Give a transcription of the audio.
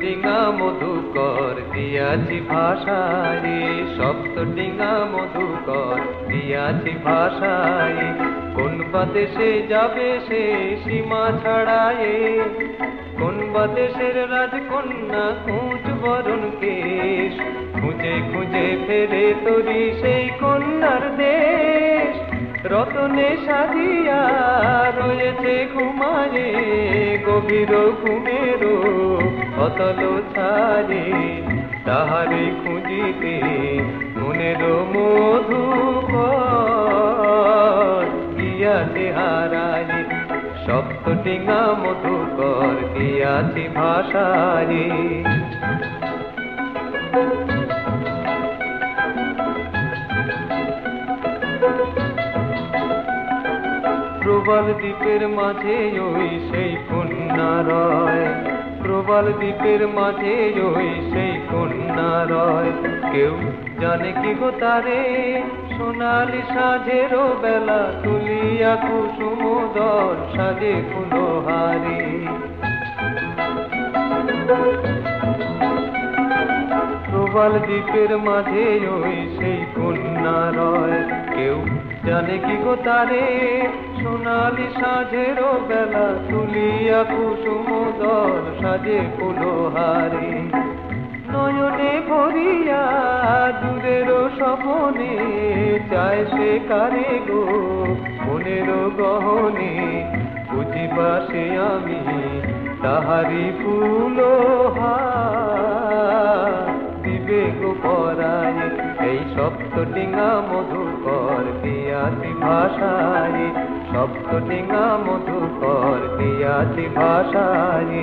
ডিঙা মধুকর দিয়াছি ভাষায়, সপ্ত ডিঙা মধুকর দিয়াছি ভাষায়। কোন বাদেশে যাবে সে সীমা ছাড়ায়ে, কোন বাদেশের রাজকন্যা খুঁজ বরণ কেশ, খুঁজে খুঁজে ফেরে তরি সেই কন্যার দেশ। রতনে সাজিয়া রয়েছে ঘুমায়ে, গভীর ঘুমেরও অতল ছাড়ে। তাহারে খুঁজিতে মনের মধুকর গিয়াছে হারায়ে, সপ্ত ডিঙা মধুকর দিয়াছি ভাষায়। প্রবাল দ্বীপের মাঝে ওই সেই কন্যা রয়, প্রবাল দ্বীপের মাঝে ওই সেই কন্যা রয়। কেউ জানে কি গো তারে, সোনালি সাজেরও বেলা তুলিয়া কুসুমোদর সাজে ফুলহারে। প্রবাল দ্বীপের মাঝে ওই সেই কন্যা রয়। কেউ জানে কি গো তারে, সোনালি সাজেরও বেলা তুলিয়া কুসুমোদর সাজে ফুলহারে। নয়নে ভরিয়া দূরেরও স্বপনে চায় সে কারে গো মনেরও গহনে। বুঝিবা সে আমি তাহারি ফুলহার দিবে গো পরায়ে, এই সপ্ত ডিঙা মধুকর দিয়াছি ভাষায়, সপ্ত ডিঙা মধুকর দিয়াছি ভাষায়।